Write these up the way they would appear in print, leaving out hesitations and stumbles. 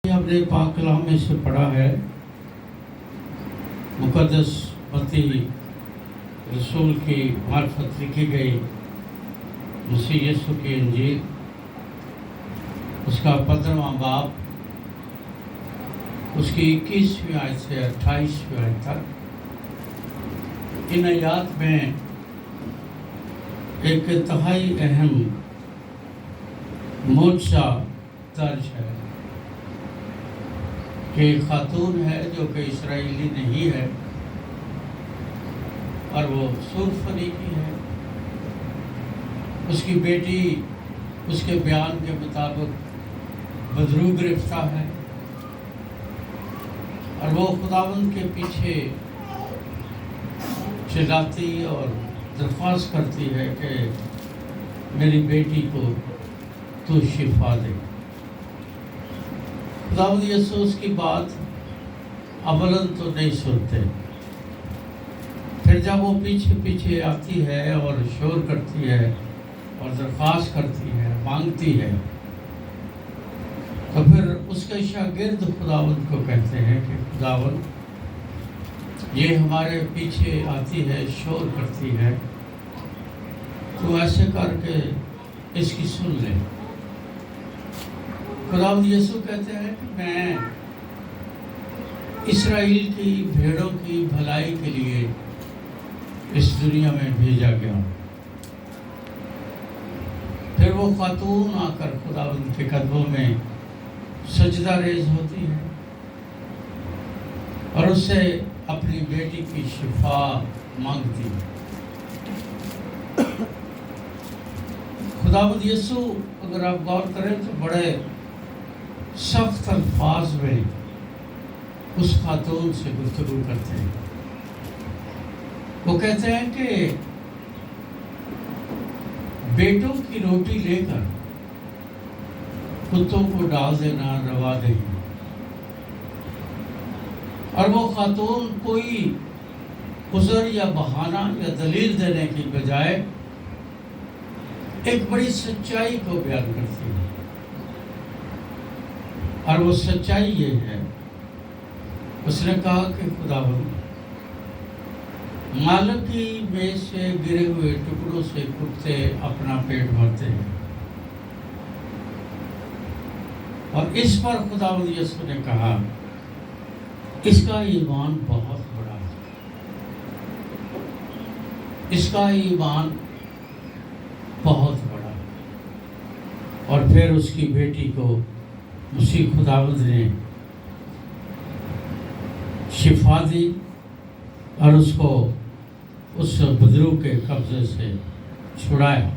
ہم نے پاک کلام میں سے پڑھا ہے، مقدس متی رسول کی معرفت لکھی گئی مسیح یسوع کی انجیل، اس کا 15واں باب، اس کی 21ویں آیت سے 28ویں آیت تک۔ ان آیات میں ایک انتہائی اہم معجزہ درج ہے کہ ایک خاتون ہے جو کہ اسرائیلی نہیں ہے اور وہ سور فریقی ہے۔ اس کی بیٹی اس کے بیان کے مطابق بدرو گرفتہ ہے اور وہ خداوند کے پیچھے چلاتی اور درخواست کرتی ہے کہ میری بیٹی کو تو شفا دے۔ خداوند یسوع اس کی بات اولاً تو نہیں سنتے، پھر جب وہ پیچھے پیچھے آتی ہے اور شور کرتی ہے اور درخواست کرتی ہے، مانگتی ہے، تو پھر اس کے شاگرد خداوند کو کہتے ہیں کہ خداوند یہ ہمارے پیچھے آتی ہے، شور کرتی ہے، تو ایسے کر کے اس کی سن لے۔ خداوند یسوع کہتے ہیں کہ میں اسرائیل کی بھیڑوں کی بھلائی کے لیے اس دنیا میں بھیجا گیا۔ پھر وہ خاتون آ کر خداوند کے قدموں میں سجدہ ریز ہوتی ہے اور اس سے اپنی بیٹی کی شفا مانگتی ہے۔ خداوند یسوع اگر آپ غور کریں تو بڑے سخت الفاظ میں اس خاتون سے گفتگو کرتے ہیں۔ وہ کہتے ہیں کہ بیٹوں کی روٹی لے کر کتوں کو ڈال دینا روا نہیں۔ اور وہ خاتون کوئی عذر یا بہانہ یا دلیل دینے کی بجائے ایک بڑی سچائی کو بیان کرتی ہے، اور وہ سچائی یہ ہے، اس نے کہا کہ خداوند مالک کی میز سے گرے ہوئے ٹکڑوں سے کتے اپنا پیٹ بھرتے ہیں۔ اور اس پر خداوند یسوع نے کہا اس کا ایمان بہت بڑا ہے، اس کا ایمان بہت بڑا ہے۔ اور پھر اس کی بیٹی کو مسیح خداوند نے شفا دی اور اس کو اس بدرو کے قبضے سے چھڑایا۔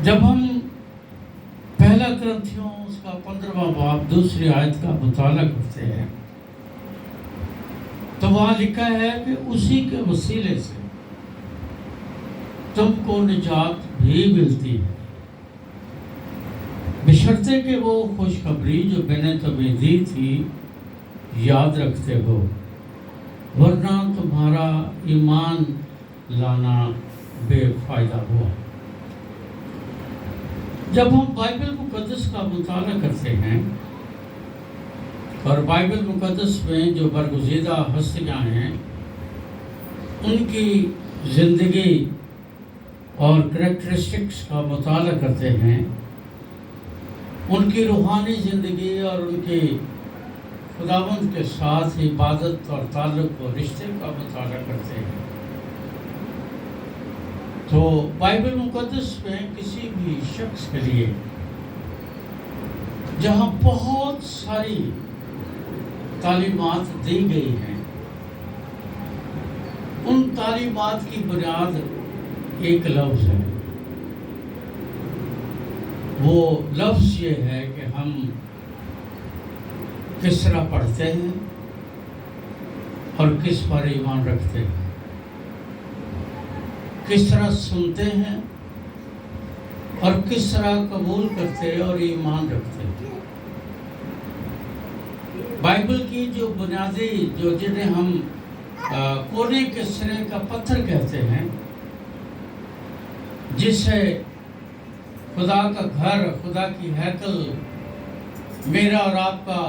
جب ہم پہلا کرنتھیوں اس کا 15واں باب 2 آیت کا مطالعہ کرتے ہیں تو وہاں لکھا ہے کہ اسی کے وسیلے سے تم کو نجات بھی ملتی ہے، بشرطے کہ وہ خوشخبری جو میں نے تمہیں دی تھی یاد رکھتے ہو، ورنہ تمہارا ایمان لانا بے فائدہ ہوا۔ جب ہم بائبل مقدس کا مطالعہ کرتے ہیں اور بائبل مقدس میں جو برگزیدہ ہستیاں ہیں ان کی زندگی اور کریکٹرسٹکس کا مطالعہ کرتے ہیں، ان کی روحانی زندگی اور ان کی خداوند کے ساتھ عبادت اور تعلق و رشتے کا مطالعہ کرتے ہیں، تو بائبل مقدس میں کسی بھی شخص کے لیے جہاں بہت ساری تعلیمات دی گئی ہیں، ان تعلیمات کی بنیاد ایک لفظ ہے۔ وہ لفظ یہ ہے کہ ہم کس طرح پڑھتے ہیں اور کس پر ایمان رکھتے ہیں، کس طرح سنتے ہیں اور کس طرح قبول کرتے اور ایمان رکھتے ہیں۔ بائبل کی جو بنیادی جنہیں ہم کونے کے سرے کا پتھر کہتے ہیں، جس سے خدا کا گھر، خدا کی ہیکل میرا اور آپ کا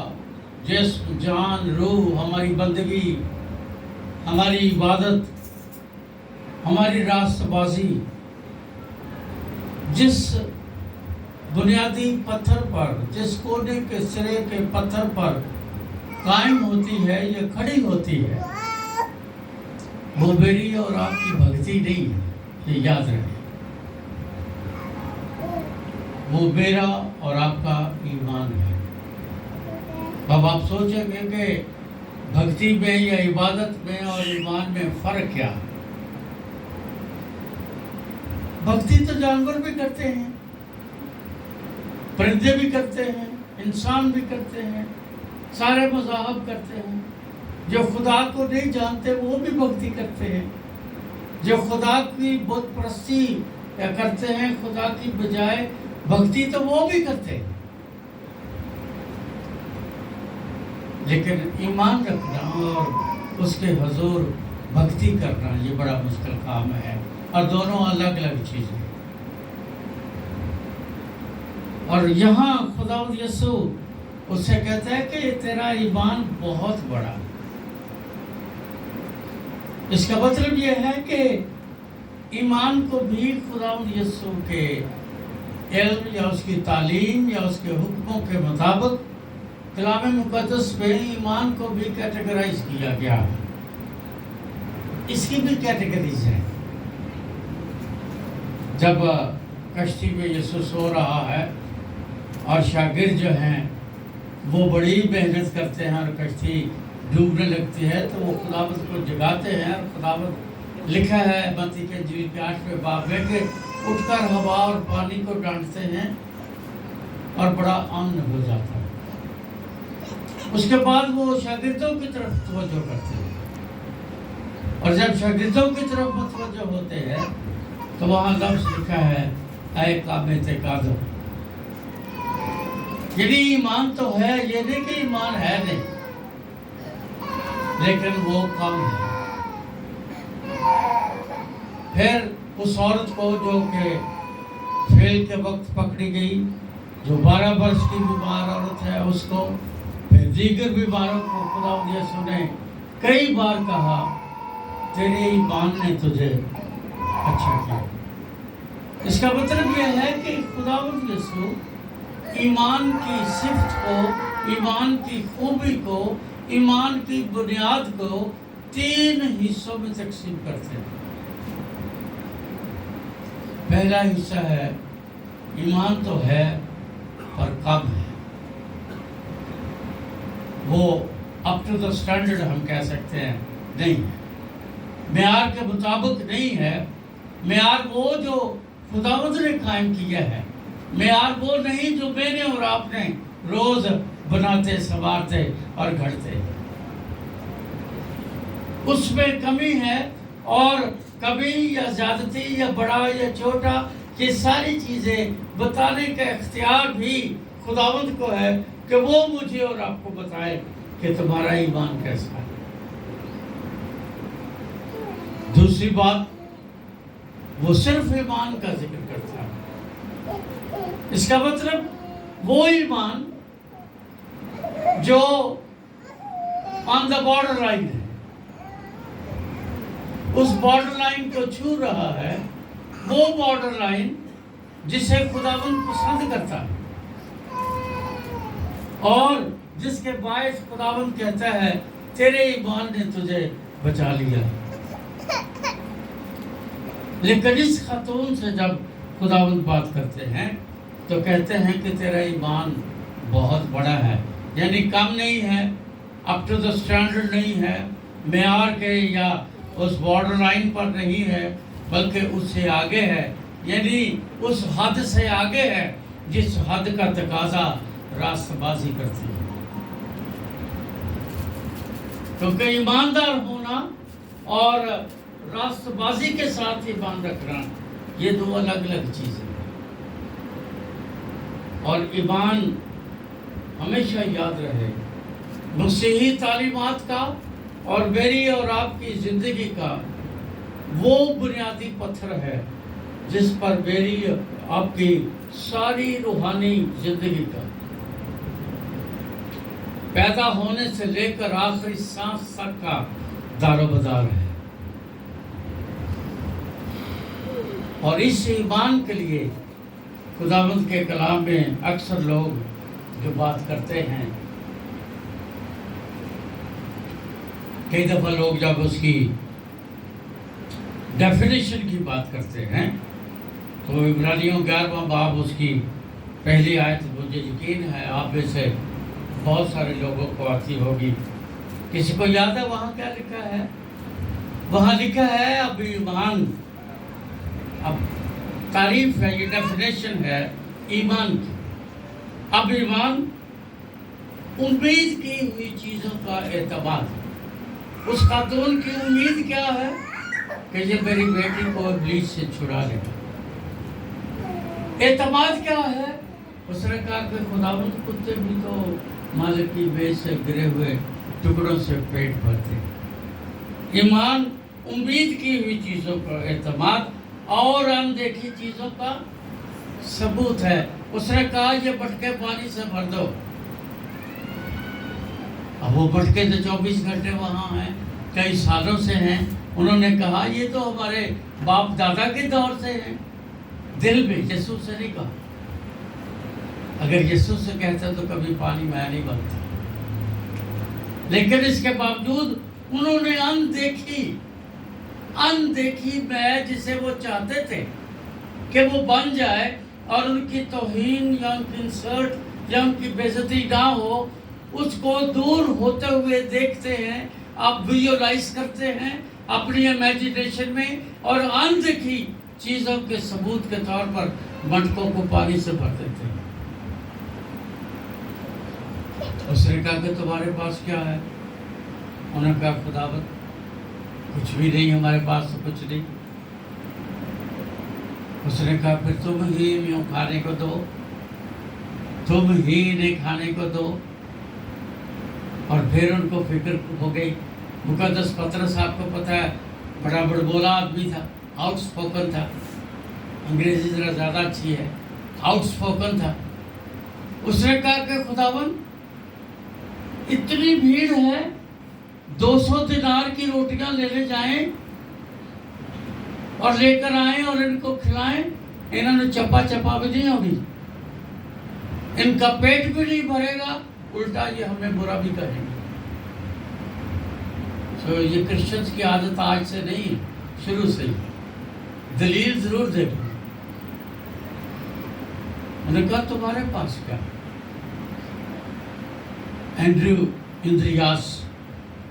جسم، جان، روح، ہماری بندگی، ہماری عبادت، ہماری راست بازی جس بنیادی پتھر پر، جس کونے کے سرے کے پتھر پر قائم ہوتی ہے یا کھڑی ہوتی ہے، وہ میری اور آپ کی بھکتی نہیں ہے، یہ یاد رہے۔ وہ میرا اور آپ کا ایمان ہے۔ اب آپ سوچیں گے کہ بھکتی میں یا عبادت میں اور ایمان میں فرق کیا؟ بھکتی تو جانور بھی کرتے ہیں، پرندے بھی کرتے ہیں، انسان بھی کرتے ہیں، سارے مذاہب کرتے ہیں۔ جو خدا کو نہیں جانتے وہ بھی بھکتی کرتے ہیں، جو خدا کی بت پرستی کرتے ہیں خدا کی بجائے بھکتی تو وہ بھی کرتے ہیں۔ لیکن ایمان رکھنا اور اس کے حضور بھکتی کرنا یہ بڑا مشکل کام ہے، اور دونوں الگ الگ چیزیں ہیں۔ اور یہاں خداوند یسوع اس سے کہتا ہے کہ تیرا ایمان بہت بڑا۔ اس کا مطلب یہ ہے کہ ایمان کو بھی خداوند یسوع کے علم یا اس کی تعلیم یا اس کے حکموں کے مطابق کلام مقدس میں ایمان کو بھی کیٹیگرائز کیا گیا ہے۔ اس کی بھی کیٹیگریز ہیں۔ جب کشتی میں یسوع سو رہا ہے اور شاگرد جو ہیں وہ بڑی محنت کرتے ہیں اور کشتی ڈوبنے لگتی ہے تو وہ خداوند کو جگاتے ہیں، اور خداوند لکھا ہے متی کے انجیل کے 8ویں باب میں کہ اٹھ کر ہوا اور پانی کو ڈانٹتے ہیں اور بڑا امن ہو جاتا ہے۔ اس کے بعد وہ شاگردوں کی طرف توجہ کرتے ہیں، اور جب شاگردوں کی طرف متوجہ ہوتے ہیں تو وہاں لفظ لکھا ہے اے قامت قادم، یعنی ایمان تو ہے، یہ نہیں کہ ایمان ہے نہیں، لیکن وہ کم ہے۔ پھر اس عورت کو جو کہ فیل کے وقت پکڑی گئی، جو 12 برس کی بیمار عورت ہے، اس کو، پھر دیگر بیماروں کو خداوند یسوع نے کئی بار کہا تیرے ایمان نے تجھے اچھا کیا۔ اس کا مطلب یہ ہے کہ خداوند یسوع ایمان کی صفت کو، ایمان کی خوبی کو، ایمان کی بنیاد کو 3 حصوں میں تقسیم کرتے ہیں۔ پہلا حصہ ہے ایمان تو ہے پر کم ہے، وہ اپ ٹو دا سٹینڈرڈ ہم کہہ سکتے ہیں نہیں ہے، معیار کے مطابق نہیں ہے۔ معیار وہ جو خداوند نے قائم کیا ہے، معیار وہ نہیں جو میں نے اور آپ نے روز بناتے، سنوارتے اور گھڑتے۔ اس میں کمی ہے، اور کمی یا زیادتی یا بڑا یا چھوٹا یہ ساری چیزیں بتانے کا اختیار بھی خداوند کو ہے کہ وہ مجھے اور آپ کو بتائے کہ تمہارا ایمان کیسا ہے۔ دوسری بات، وہ صرف ایمان کا ذکر کرتا ہے۔ اس کا مطلب وہ ایمان جو آن دا بارڈر لائن ہے، اس بارڈر لائن کو چھو رہا ہے، وہ بارڈر لائن جسے خداوند پسند کرتا ہے، اور جس کے باعث خداوند کہتا ہے تیرے ایمان نے تجھے بچا لیا۔ لیکن اس خاتون سے جب خداوند بات کرتے ہیں تو کہتے ہیں کہ تیرا ایمان بہت بڑا ہے، یعنی کم نہیں ہے، اپ ٹو دا سٹینڈرڈ نہیں ہے، معیار کے یا اس بارڈر لائن پر نہیں ہے، بلکہ اس سے آگے ہے، یعنی اس حد سے آگے ہے جس حد کا تقاضا راست بازی کرتی ہے۔ کیونکہ ایماندار ہونا اور راست بازی کے ساتھ ایمان رکھنا یہ 2 الگ الگ چیزیں ہیں۔ اور ایمان ہمیشہ یاد رہے مسیحی تعلیمات کا اور میری اور آپ کی زندگی کا وہ بنیادی پتھر ہے جس پر میری آپ کی ساری روحانی زندگی کا پیدا ہونے سے لے کر آخری سانس تک کا دار و بدار ہے. اور اس ایمان کے لیے خداوند کے کلام میں اکثر لوگ جو بات کرتے ہیں، کئی دفعہ لوگ جب اس کی ڈیفینیشن کی بات کرتے ہیں تو عبرانیوں 11واں باب اس کی پہلی آیت مجھے یقین ہے آپ میں سے بہت سارے لوگوں کو آتی ہوگی. کسی کو یاد ہے وہاں کیا لکھا ہے؟ وہاں لکھا ہے اب ایمان، اب تعریف ہے، یہ ڈیفینیشن ہے ایمان کی. اب ایمان امید کی ہوئی چیزوں کا اعتماد. اس خاتون کی امید کیا ہے کہ یہ میری بیٹی کو ابلیس سے چھڑا لے گا. اعتماد کیا ہے؟ اس نے کہا کہ خداوند کتے بھی تو مالک کی بیچ سے گرے ہوئے ٹکڑوں سے پیٹ بھرتے. ایمان امید کی ہوئی چیزوں کا اعتماد اور اندیکھی چیزوں کا ثبوت ہے. اس نے کہا یہ بٹکے پانی سے بھر دو. اب وہ بٹکے تو 24 گھنٹے وہاں ہیں، کئی سالوں سے ہیں. انہوں نے کہا یہ تو ہمارے باپ دادا کے دور سے ہیں. دل میں یسوع سے نہیں کہا. اگر یسوع سے کہتا تو کبھی پانی میں نہیں بنتا. لیکن اس کے باوجود انہوں نے اندیکھی میں جسے وہ چاہتے تھے کہ وہ بن جائے اور ان کی توہین یا ان کی انسلٹ یا ان کی بے عزتی نہ ہو، اس کو دور ہوتے ہوئے دیکھتے ہیں، آپ ویژوائز کرتے ہیں اپنی امیجنیشن میں، اور اندیکھی چیزوں کے ثبوت کے طور پر مٹکوں کو پانی سے بھر دیتے ہیں. اس نے کہا کہ تمہارے پاس کیا ہے؟ انہوں نے کہا خداوند کچھ بھی نہیں، ہمارے پاس تو کچھ نہیں. اس نے کہا پھر تم ہی انہیں کھانے کو دو، تم ہی انہیں کھانے کو دو. اور پھر ان کو فکر ہو گئی. مقدس پطرس آپ کو پتہ ہے بڑا بڑبولا آدمی تھا، آؤٹ اسپوکن تھا. انگریزی ذرا زیادہ اچھی ہے، آؤٹ اسپوکن تھا. اس نے کہا کہ خداوند اتنی بھیڑ ہے، 200 دینار کی روٹیاں لے جائیں اور لے کر آئیں اور ان کو کھلائیں. انہوں نے چپا بھی نہیں ہوگی، ان کا پیٹ بھی نہیں بھرے گا، الٹا یہ ہمیں برا بھی کہیں گے. یہ کرسچنز کی عادت آج سے نہیں، شروع سے ہی. دلیل ضرور دیکھیں. انہوں نے کہا تمہارے پاس کیا؟ اینڈریو اندریاس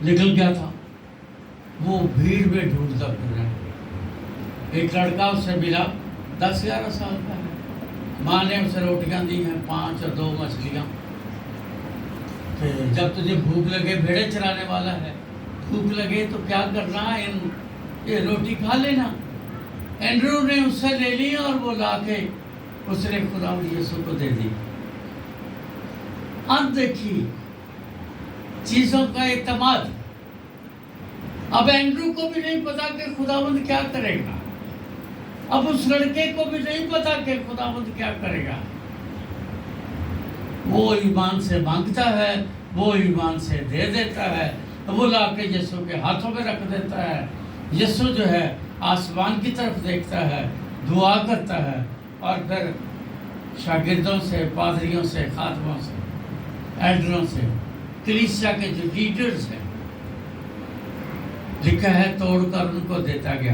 نکل گیا تھا، وہ بھیڑ میں ڈھونڈتا پھر رہا ہے. ایک لڑکا اس سے ملا، 10-11 سال کا ہے. ماں نے اسے روٹیاں دی ہیں 5 اور 2 مچھلیاں کہ جب تجھے بھوک لگے، بھیڑے چرانے والا ہے، بھوک لگے تو کیا کرنا ہے، یہ روٹی کھا لینا. اینڈریو نے اس سے لے لی اور وہ لا کے اس نے خداوند یسوع کو دے دی. اب دیکھیے چیزوں کا اعتماد. اب اینڈریو کو بھی نہیں پتا کہ خداوند کیا کرے گا. اب اس لڑکے کو بھی نہیں پتا کہ خداوند کیا کرے گا. وہ ایمان سے مانگتا ہے، وہ ایمان سے دے دیتا ہے، وہ لا کے یسوع کے ہاتھوں میں رکھ دیتا ہے. یسوع جو ہے آسمان کی طرف دیکھتا ہے، دعا کرتا ہے، اور پھر شاگردوں سے، پادریوں سے، خادموں سے، ایلڈروں سے، کلیسیا کے جو لیڈرز ہیں، لکھا ہے توڑ کر ان کو دیتا گیا.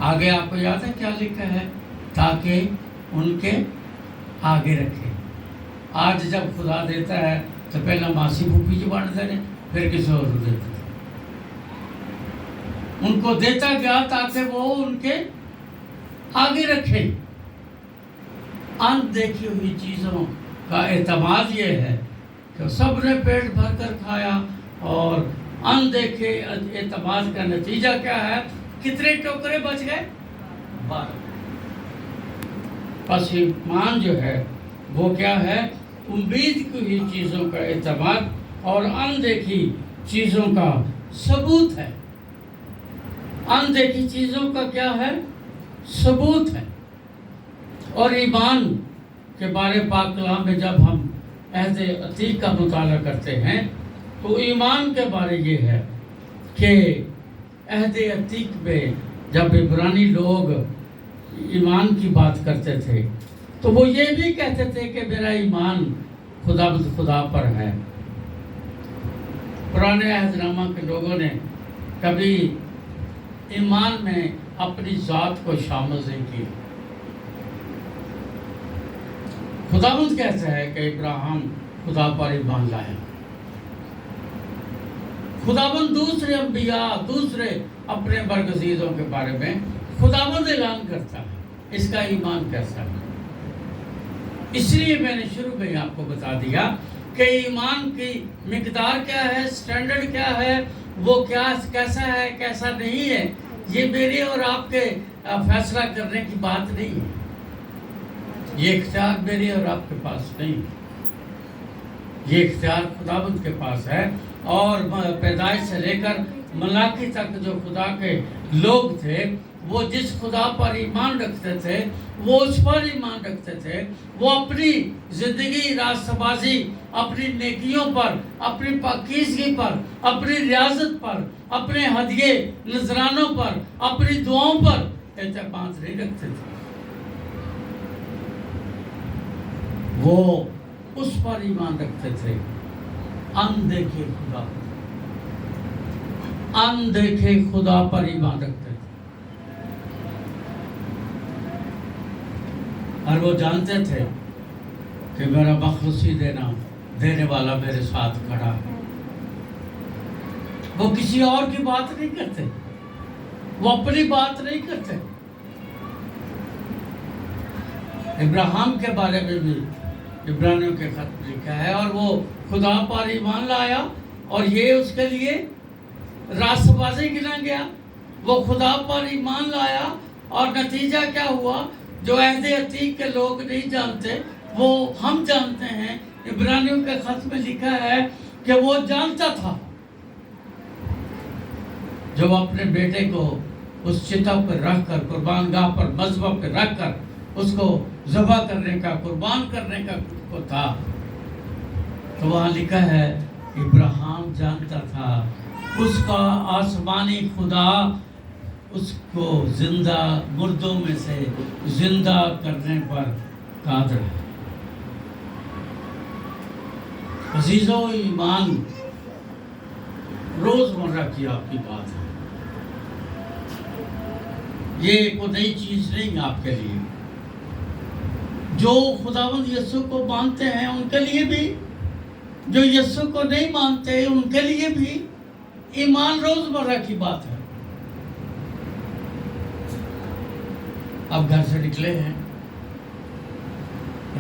آگے آپ کو یاد ہے کیا لکھا ہے؟ تاکہ ان کے آگے رکھے. آج جب خدا دیتا ہے تو پہلا ماسی پھوپھی جو بانٹتے ہیں، پھر کسی اور کو دیتا ہے. ان کو دیتا گیا تاکہ وہ ان کے آگے رکھے. اندیکھی ہوئی چیزوں کا اعتماد یہ ہے کہ سب نے پیٹ بھر کر کھایا، اور اندیکھے اعتماد کا نتیجہ کیا ہے؟ کتنے ٹوکرے بچ گئے؟ 12. پس ایمان جو ہے وہ کیا ہے؟ امید کی ہوئی چیزوں کا اعتماد اور اندیکھی چیزوں کا ثبوت ہے. اندیکھی چیزوں کا کیا ہے؟ ثبوت ہے. اور ایمان کے بارے پاک کلام میں جب ہم عہد عتیق کا مطالعہ کرتے ہیں تو ایمان کے بارے یہ ہے کہ عہد عتیق میں جب عبرانی لوگ ایمان کی بات کرتے تھے تو وہ یہ بھی کہتے تھے کہ میرا ایمان خدا پر ہے۔ پرانے عہد نامہ کے لوگوں نے کبھی ایمان میں اپنی ذات کو شامل نہیں کیا۔ خداوند کہتا ہے کہ ابراہیم خدا پر ایمان لایا۔ خداوند دوسرے انبیاء، دوسرے اپنے برگزیدوں کے بارے میں خداوند اعلان کرتا ہے اس کا ایمان کیسا ہے۔ اس لیے میں نے شروع میں آپ کو بتا دیا کہ ایمان کی مقدار کیا ہے، سٹینڈرڈ کیا ہے، وہ کیسا ہے کیسا نہیں ہے، یہ میرے اور آپ کے فیصلہ کرنے کی بات نہیں ہے۔ یہ اختیار میرے اور آپ کے پاس نہیں ہے، یہ اختیار خداوند کے پاس ہے۔ اور پیدائش سے لے کر ملاکی تک جو خدا کے لوگ تھے وہ جس خدا پر ایمان رکھتے تھے وہ اس پر ایمان رکھتے تھے، وہ اپنی زندگی راستہ بازی اپنی نیکیوں پر، اپنی پاکیزگی پر، اپنی ریاضت پر، اپنے ہدیے نذرانوں پر، اپنی دعاؤں پر اعتماد نہیں رکھتے تھے، وہ اس پر ایمان رکھتے تھے اندیکھے خدا پر ایمان رکھتے تھے۔ اور وہ جانتے تھے کہ میرا مخلصی دینے والا میرے ساتھ کھڑا ہے۔ وہ کسی اور کی بات نہیں کرتے، وہ اپنی بات نہیں کرتے۔ ابراہیم کے بارے میں بھی عبرانیوں کے خط میں لکھا ہے، اور وہ خدا پر ایمان لایا اور یہ اس کے لیے راست بازی گنا گیا۔ وہ خدا پر ایمان لایا اور نتیجہ کیا ہوا؟ جو عہد عتیق کے لوگ نہیں جانتے وہ ہم جانتے ہیں۔ عبرانیوں کے خط میں لکھا ہے کہ وہ جانتا تھا، جو اپنے بیٹے کو اس چتا پر رکھ کر، قربان گاہ پر مذبح پر رکھ کر اس کو ذبح کرنے کا، قربان کرنے کا کو تھا، تو وہاں لکھا ہے ابراہیم جانتا تھا اس کا آسمانی خدا اس کو زندہ مردوں میں سے زندہ کرنے پر قادر ہے۔ عزیزو، ایمان روزمرہ کی آپ کی بات ہے، یہ کوئی نئی چیز نہیں آپ کے لیے۔ جو خداوند یسوع کو مانتے ہیں ان کے لیے بھی، جو یسوع کو نہیں مانتے ان کے لیے بھی ایمان روزمرہ کی بات ہے۔ اب گھر سے نکلے ہیں،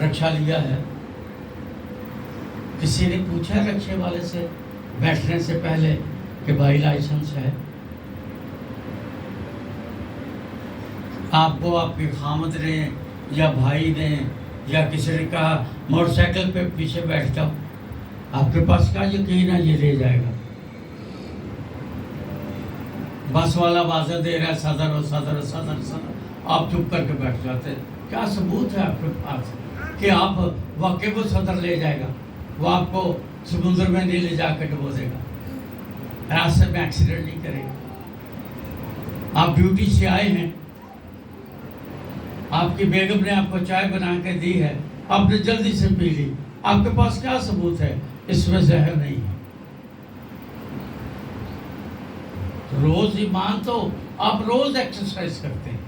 رکشہ لیا ہے، کسی نے پوچھا رکشے والے سے بیٹھنے سے پہلے کہ بھائی لائسنس ہے؟ آپ کو آپ کے خامد نے یا بھائی نے یا کسی نے کہا موٹر سائیکل پہ پیچھے بیٹھ جاؤ، آپ کے پاس کیا یقین ہے یہ لے جائے گا؟ بس والا واضح دے رہا ہے صدر، آپ چپ کر کے بیٹھ جاتے ہیں۔ کیا ثبوت ہے آپ کے پاس کہ آپ واقعی وہ صدر لے جائے گا؟ وہ آپ کو سمندر میں نہیں لے جا کے ڈبو دے گا، راستے میں ایکسیڈنٹ نہیں کرے گا۔ آپ ڈیوٹی سے آئے ہیں، آپ کی بیگم نے آپ کو چائے بنا کے دی ہے، آپ نے جلدی سے پی لی، آپ کے پاس کیا ثبوت ہے اس میں زہر نہیں ہے؟ روز ایمان تو آپ روز ایکسرسائز کرتے ہیں،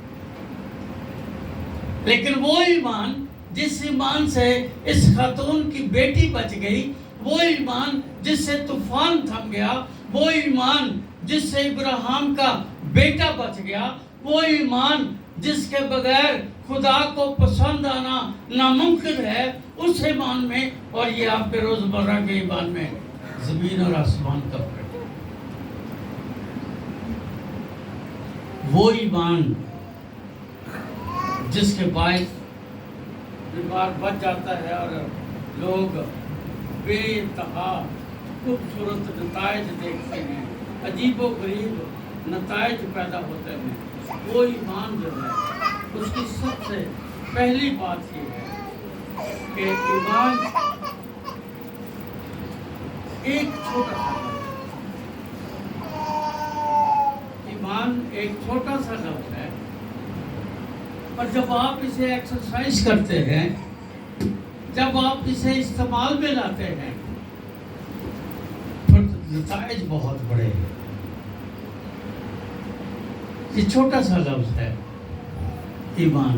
لیکن وہ ایمان جس ایمان سے اس خاتون کی بیٹی بچ گئی، وہ ایمان جس سے طوفان تھم گیا، وہ ایمان جس سے ابراہیم کا بیٹا بچ گیا، وہ ایمان جس کے بغیر خدا کو پسند آنا ناممکن ہے، اس ایمان میں اور یہ آپ کے روزمرہ کے ایمان میں زمین اور آسمان کا فرق ہے۔ وہ ایمان جس کے باعث بیمار بچ جاتا ہے اور لوگ بے انتہا خوبصورت نتائج دیکھتے ہیں، عجیب و غریب نتائج پیدا ہوتے ہیں۔ وہ ایمان جو ہے اس کی سب سے پہلی بات یہ ہے کہ ایمان ایک چھوٹا سا ایمان ایک چھوٹا سا لفظ ہے، اور جب آپ اسے ایکسرسائز کرتے ہیں، جب آپ اسے استعمال میں لاتے ہیں، پھر نتائج بہت بڑے ہیں۔ یہ چھوٹا سا لفظ ہے ایمان۔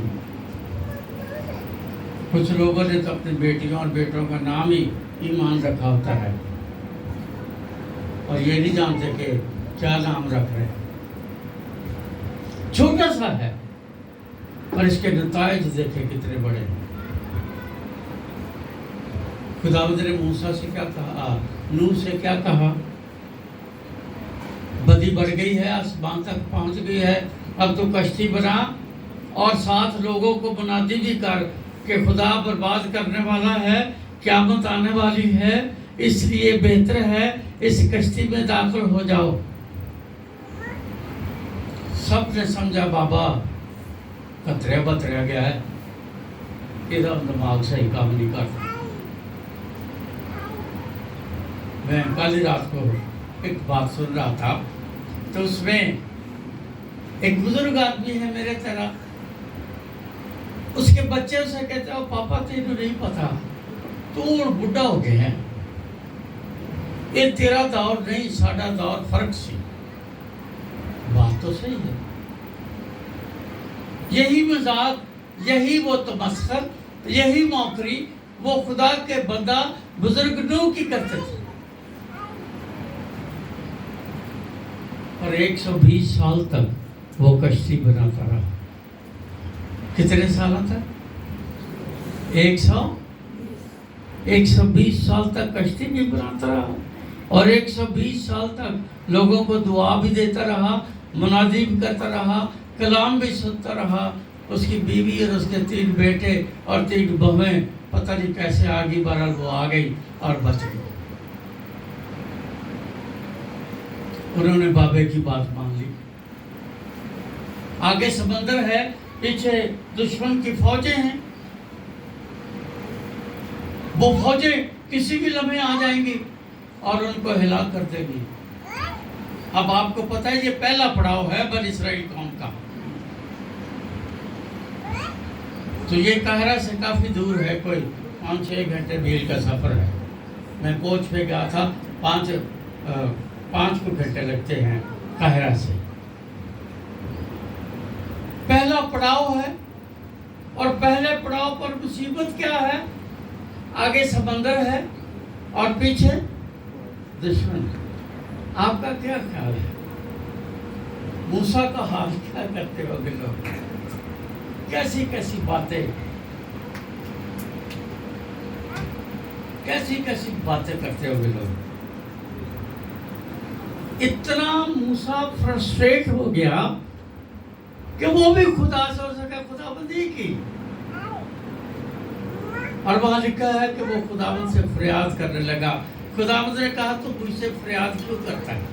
کچھ لوگوں نے تو اپنی بیٹیوں اور بیٹوں کا نام ہی ایمان رکھا ہوتا ہے، اور یہ نہیں جانتے کہ کیا نام رکھ رہے ہیں۔ چھوٹا سا ہے، اور اس کے نتائج دیکھیں کتنے بڑے ہیں۔ خداوند نے موسیٰ سے کیا کہا، نوح سے کیا کہا، بدی بڑھ گئی ہے، آسمان تک پہنچ گئی ہے، اب تو کشتی بنا اور 7 لوگوں کو منادی بھی کر کہ خدا برباد کرنے والا ہے، قیامت آنے والی ہے، اس لیے بہتر ہے اس کشتی میں داخل ہو جاؤ۔ سب نے سمجھا بابا کتریا بتریا گیا ہے، ادھر دماغ صحیح کام نہیں کرتا۔ میں کل ہی رات کو ایک بات سن رہا تھا، تو اس میں ایک بزرگ آدمی ہے میرے طرح، اس کے بچے اسے کہتے ہیں پاپا تیرے نہیں پتا تو بڈھا ہو گئے ہیں، یہ تیرا دور نہیں ساڈا دور فرق سی۔ بات تو صحیح ہے، یہی مذاق، یہی وہ تمسخر، یہی موکری وہ خدا کے بندہ بزرگ نوح کی کرتے تھے، اور 120 سال تک وہ کشتی بناتا رہا۔ کتنے سالوں تک؟ 120 سال تک کشتی بھی بناتا رہا، اور 120 سال تک لوگوں کو دعا بھی دیتا رہا، منادی بھی کرتا رہا، کلام بھی سنتا رہا۔ اس کی بیوی اور اس کے 3 بیٹے اور 3 بہویں پتہ نہیں کیسے آگئی، بہرحال وہ آ گئی اور بچ گئی۔ انہوں نے بابے کی بات مان لی۔ آگے سمندر ہے، پیچھے دشمن کی فوجیں ہیں، وہ فوجیں کسی بھی لمحے آ جائیں گی اور ان کو ہلاک کر دیں گی۔ اب آپ کو پتہ ہے یہ پہلا پڑاؤ ہے بنی اسرائیل قوم کا، تو یہ قاہرہ سے کافی دور ہے، کوئی 5-6 گھنٹے میل کا سفر ہے۔ میں کوچ پہ گیا تھا، 5 گھنٹے لگتے ہیں قاہرہ سے۔ پہلا پڑاؤ ہے، اور پہلے پڑاؤ پر مصیبت کیا ہے؟ آگے سمندر ہے اور پیچھے دشمن۔ آپ کا کیا خیال ہے موسیٰ کا حال کیا کرتے ہو گے لوگ؟ کیسی کیسی باتیں کرتے ہو گے لوگ۔ اتنا موسیٰ فرسٹریٹ ہو گیا کہ وہ بھی خدا سے ہو سکا خدا بندی کی، اور وہاں لکھا ہے کہ وہ خداوند سے فریاد کرنے لگا۔ خداوند نے کہا تو مجھ سے فریاد کیوں کرتا ہے؟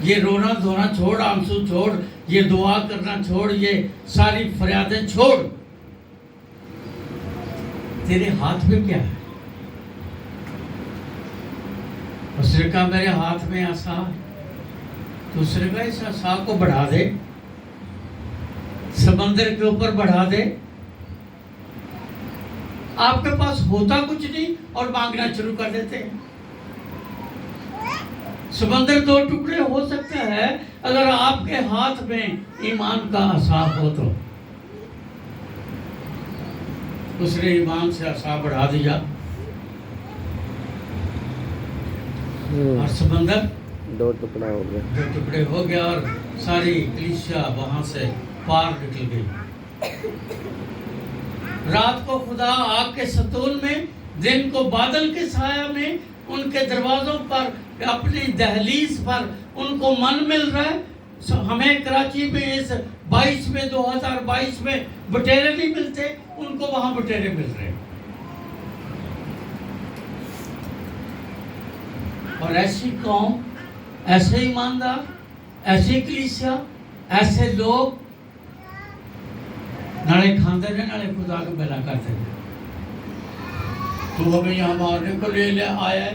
یہ رونا دھونا چھوڑ، آنسو چھوڑ، یہ دعا کرنا چھوڑ، یہ ساری فریادیں چھوڑ، تیرے ہاتھ میں کیا ہے؟ اس نے کہا میرے ہاتھ میں عصا ہے۔ تو اس نے کہا اس عصا کو بڑھا دے، سمندر کے اوپر بڑھا دے۔ آپ کے پاس ہوتا کچھ نہیں اور مانگنا شروع کر دیتے ہیں۔ سمندر 2 ٹکڑے ہو سکتا ہے اگر آپ کے ہاتھ میں ایمان کا عصا ہو تو۔ اس نے ایمان سے عصا بڑھا دیا، اور سمندر 2 ٹکڑا ہو گیا، 2 ٹکڑے ہو گیا، اور ساری کلیسیا وہاں سے پار نکل گئی۔ رات کو خدا آگ کے ستون میں، دن کو بادل کے سایہ میں، ان کے دروازوں پر، اپنی دہلیز پر ان کو من مل رہا ہے۔ ہمیں کراچی میں اس 2022 میں بٹیرے نہیں ملتے، ان کو وہاں بٹیرے مل رہے ہیں۔ اور ایسی قوم، ایسے ایماندار، ایسی کلیسیا، ایسے لوگ نالے کھاندے نے، نالے خدا کو بلا کرتے ہیں۔ تو ہمیں یہاں مارنے کو لے آیا ہے،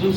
2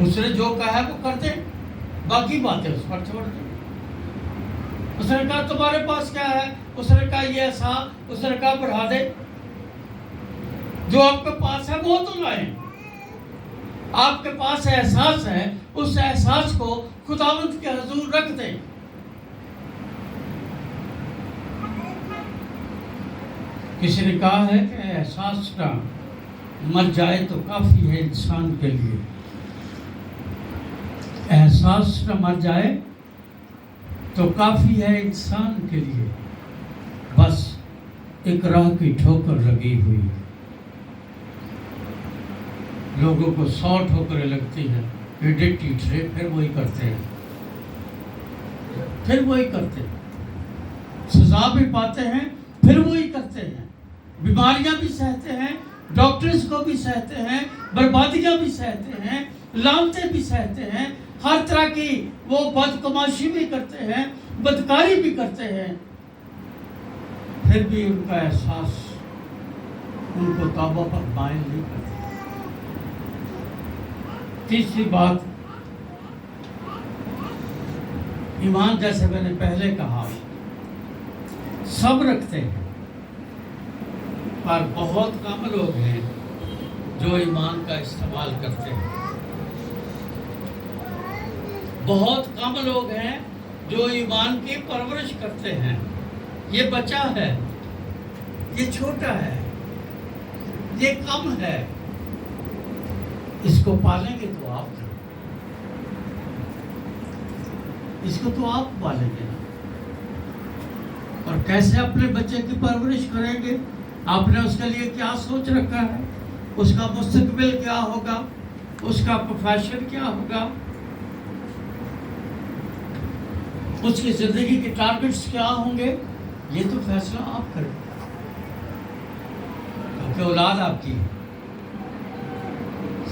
اس نے جو کہا ہے وہ کر دیں، باقی باتیں اس پر چھوڑ دیں۔ اس نے کہا تمہارے پاس کیا ہے؟ اس نے کہا یہ ایسا، اس نے کہا بڑھا دے، جو آپ کے پاس ہے وہ تو لائیں۔ آپ کے پاس احساس ہے، اس احساس کو خداوند کے حضور رکھ دیں۔ کسی نے کہا ہے کہ احساس کا مر جائے تو کافی ہے انسان کے لیے، احساس نہ مر جائے تو کافی ہے انسان کے لیے، بس ایک راہ کی ٹھوکر لگی ہوئی ہے۔ لوگوں کو 100 ٹھوکریں لگتی ہیں، ایڈے ٹیٹرے، پھر وہی کرتے ہیں، پھر وہی کرتے ہیں، سزا بھی پاتے ہیں، پھر وہی کرتے ہیں، بیماریاں بھی سہتے ہیں، ڈاکٹرز کو بھی سہتے ہیں، بربادیاں بھی سہتے ہیں، لعنتیں بھی سہتے ہیں، ہر طرح کی وہ بدکماشی بھی کرتے ہیں، بدکاری بھی کرتے ہیں، پھر بھی ان کا احساس ان کو توبہ پر مائل نہیں کرتا۔ تیسری بات، ایمان جیسے میں نے پہلے کہا سب رکھتے ہیں، پر بہت کم لوگ ہیں جو ایمان کا استعمال کرتے ہیں۔ بہت کم لوگ ہیں جو ایمان کی پرورش کرتے ہیں۔ یہ بچہ ہے، یہ چھوٹا ہے، یہ کم ہے، اس کو پالیں گے تو آپ، اس کو تو آپ پالیں گے نا۔ اور کیسے اپنے بچے کی پرورش کریں گے؟ آپ نے اس کے لیے کیا سوچ رکھا ہے؟ اس کا مستقبل کیا ہوگا؟ اس کا پروفیشن کیا ہوگا؟ اس کی زندگی کے ٹارگٹس کیا ہوں گے؟ یہ تو فیصلہ آپ کریں، کیونکہ اولاد آپ کی ہے۔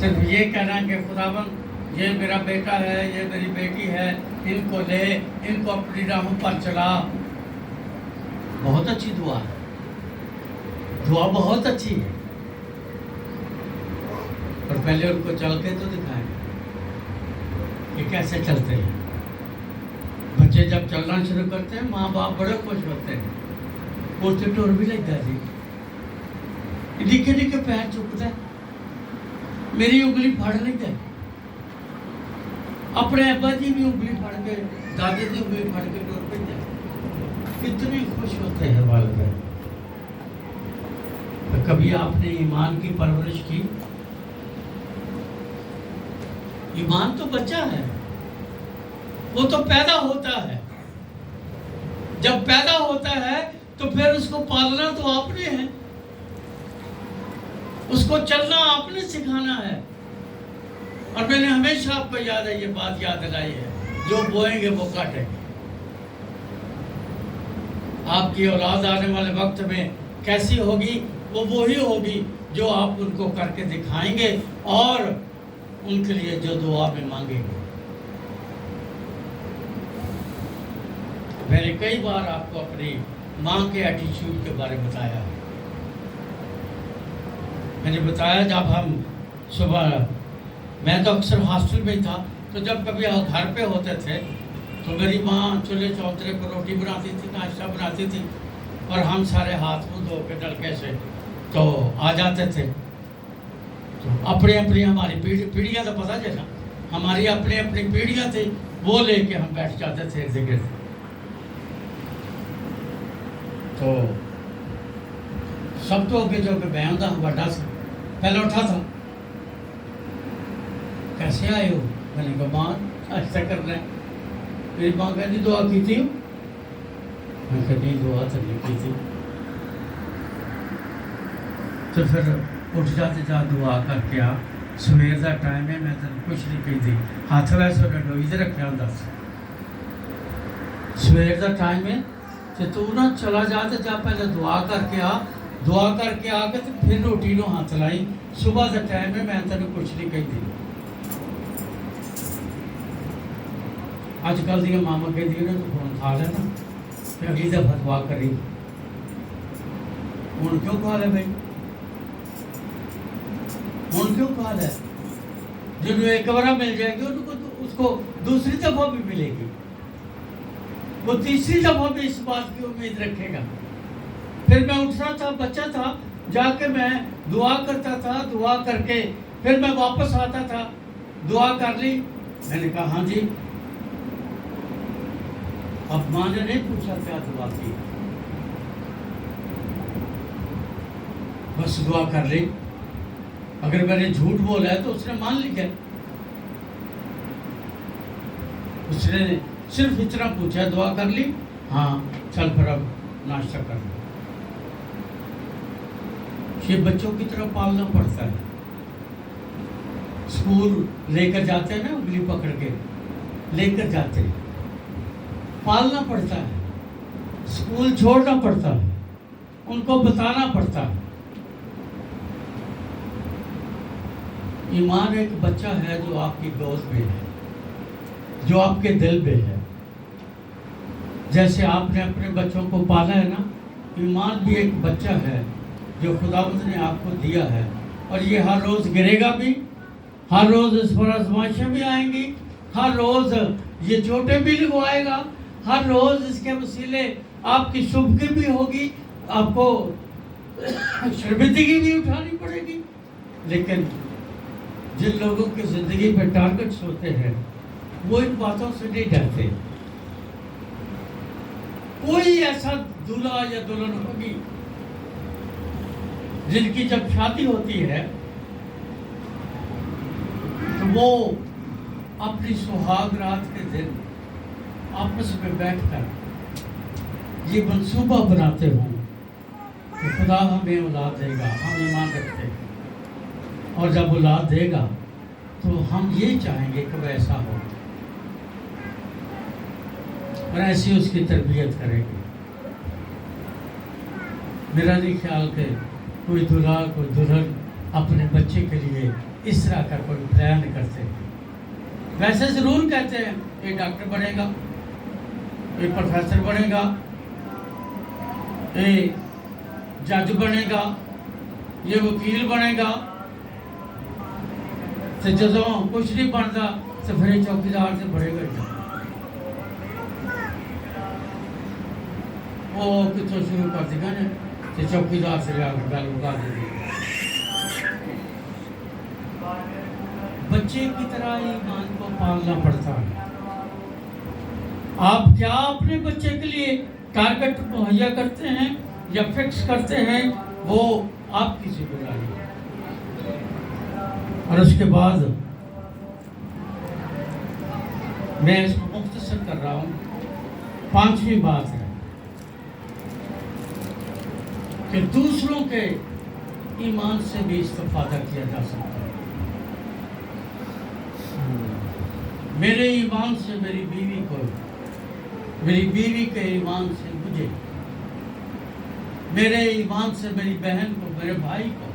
صرف یہ کہنا کہ خداوند یہ میرا بیٹا ہے، یہ میری بیٹی ہے، ان کو لے، ان کو اپنی راہوں پر چلا، بہت اچھی دعا ہے، دعا بہت اچھی ہے، پر پہلے ان کو چل کے تو دکھائیں کہ کیسے چلتے ہیں۔ بچے جب چلنا شروع کرتے ہیں ماں باپ بڑے خوش ہوتے ہیں، بولتے ٹور بھی لگ جاتی، نکے نکے پیر چکتا ہے، میری انگلی پھاڑ نہیں جائے، اپنے ابا جی بھی انگلی پھاڑ کے، دادی جی انگلی پھاڑ کے ٹور پہ جائے، کتنے خوش ہوتے ہیں والدین۔ کبھی آپ نے ایمان کی پرورش کی؟ ایمان تو بچہ ہے، وہ تو پیدا ہوتا ہے، جب پیدا ہوتا ہے تو پھر اس کو پالنا تو آپ نے ہے، اس کو چلنا آپ نے سکھانا ہے۔ اور میں نے ہمیشہ آپ کو یاد ہے، یہ بات یاد دلائی ہے، جو بوئیں گے وہ کاٹیں گے۔ آپ کی اولاد آنے والے وقت میں کیسی ہوگی؟ وہ وہی ہوگی جو آپ ان کو کر کے دکھائیں گے اور ان کے لیے جو دعا میں مانگیں گے۔ میں نے کئی بار آپ کو اپنی ماں کے ایٹیچیوڈ کے بارے میں بتایا ہے۔ میں نے بتایا جب ہم صبح، میں تو اکثر ہاسٹل میں تھا، تو جب کبھی گھر پہ ہوتے تھے تو میری ماں چولہے چوترے پر روٹی بناتی تھی، ناشتہ بناتی تھی، اور ہم سارے ہاتھ منہ دھو کے نلکے سے تو آ جاتے تھے۔ تو اپنی ہماری پیڑھیاں تو پتہ چلا، ہماری اپنی پیڑھیاں تھی، وہ لے کے ہم بیٹھ جاتے تھے ارد گرد۔ تو سب تو اگے جو کہ میں ہوتا ہوں بڑا سا، پہلے اٹھا تھا، کیسے آئے ہو؟ میں نے کہا ماں ایسا کرنا ہے۔ میری ماں کہتی دعا کی تھی؟ میں کہتی دعا تو نہیں کی تھی۔ تو پھر اٹھ جاتے جا دعا کر کے آ، سویر کا ٹائم ہے، میں تین کچھ نہیں کہتی، ہاتھ ویسے انہیں ڈوئی سے رکھا ہوں، دس سویر کا ٹائم ہے تو نہ چلا جا تو جا پہلے دعا کر کے آ، دعا کر کے آ کے تو پھر روٹی نو ہاتھ لائی، صبح کا ٹائم ہے، میں تینوں کچھ نہیں کہتی۔ اج کل دیا ماما کہتی نے تو فون کھا لینا، پھر اگلی دفعہ دعا کری، ہوں کیوں کھا لے بھائی، ہوں کیوں کھا لے؟ جنہوں ایک بار مل جائے گی ان کو اس کو دوسری دفعہ بھی ملے گی، وہ تیسری دفعہ بھی اس بات کی امید رکھے گا۔ پھر میں اٹھتا تھا، بچہ تھا، جا کے میں دعا کرتا تھا، دعا کر کے پھر میں واپس آتا تھا، دعا کر لی، میں نے کہا ہاں جی۔ اب ماں نے نہیں پوچھا کیا دعا کی، بس دعا کر لی۔ اگر میں نے جھوٹ بولا ہے تو اس نے مان لیا، اس نے صرف اتنا پوچھا دعا کر لی، ہاں چل پھر اب ناشتہ کر لو۔ یہ بچوں کی طرح پالنا پڑتا ہے۔ اسکول لے کر جاتے ہیں نا، انگلی پکڑ کے لے کر جاتے ہیں، پالنا پڑتا ہے، اسکول چھوڑنا پڑتا ہے، ان کو بتانا پڑتا ہے۔ ایمان ایک بچہ ہے جو آپ کی گود میں ہے، جو آپ کے دل میں ہے۔ جیسے آپ نے اپنے بچوں کو پالا ہے نا، ایمان بھی ایک بچہ ہے جو خداوند نے آپ کو دیا ہے، اور یہ ہر روز گرے گا بھی، ہر روز اس پر آزمائشیں بھی آئیں گی، ہر روز یہ چوٹیں بھی لگوائے گا، ہر روز اس کے وسیلے آپ کی شبکی بھی ہوگی، آپ کو شرمندگی بھی اٹھانی پڑے گی۔ لیکن جن لوگوں کی زندگی پہ ٹارگٹس ہوتے ہیں وہ ان باتوں سے نہیں ڈرتے۔ کوئی ایسا دولہا یا دلہن ہوگی جن کی جب شادی ہوتی ہے تو وہ اپنی سہاگ رات کے دن آپس میں بیٹھ کر یہ منصوبہ بناتے ہوں کہ خدا ہمیں اولاد دے گا، ہم ایمان رکھتے ہیں، اور جب اولاد دے گا تو ہم یہ چاہیں گے کہ وہ ایسا ہو، اور ایسی اس کی تربیت کریں گے۔ میرا نہیں خیال کہ کوئی دلہا کوئی دلہن اپنے بچے کے لیے اس طرح کا کوئی پلان کرتے ہیں۔ ویسے ضرور کہتے ہیں یہ ڈاکٹر بنے گا، یہ پروفیسر بنے گا، یہ جج بنے گا، یہ وکیل بنے گا، تو جدوں کچھ نہیں بنتا تو پھر یہ چوکیدار سے بڑے گا۔ وہ کتوں شروع کر دے گا نا کہ چوکیدار سے جا کر گل اگا دے گی۔ بچے کی طرح ایمان کو پالنا پڑتا ہے۔ آپ کیا اپنے بچے کے لیے ٹارگٹ مہیا کرتے ہیں یا فکس کرتے ہیں، وہ آپ کی ذمہ داری ہے۔ اور اس کے بعد میں اس کو مختصر کر رہا ہوں، 5ویں بات ہے کہ دوسروں کے ایمان سے بھی استفادہ کیا جا سکتا ہے۔ میرے ایمان سے میری بیوی کو، میری بیوی کے ایمان سے مجھے، میرے ایمان سے میری بہن کو، میرے بھائی کو،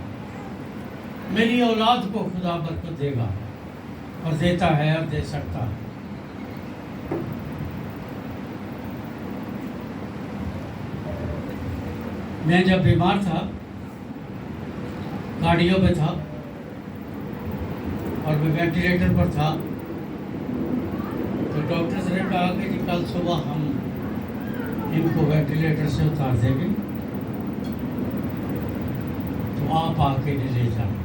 میری اولاد کو خدا برکت دے گا، اور دیتا ہے اور دے سکتا ہے۔ میں جب بیمار تھا، گاڑیوں میں تھا اور میں وینٹیلیٹر پر تھا، تو ڈاکٹرز نے کہا کہ جی کل صبح ہم ان کو وینٹیلیٹر سے اتار دیں گے، تو آپ آ کے لے جائیں۔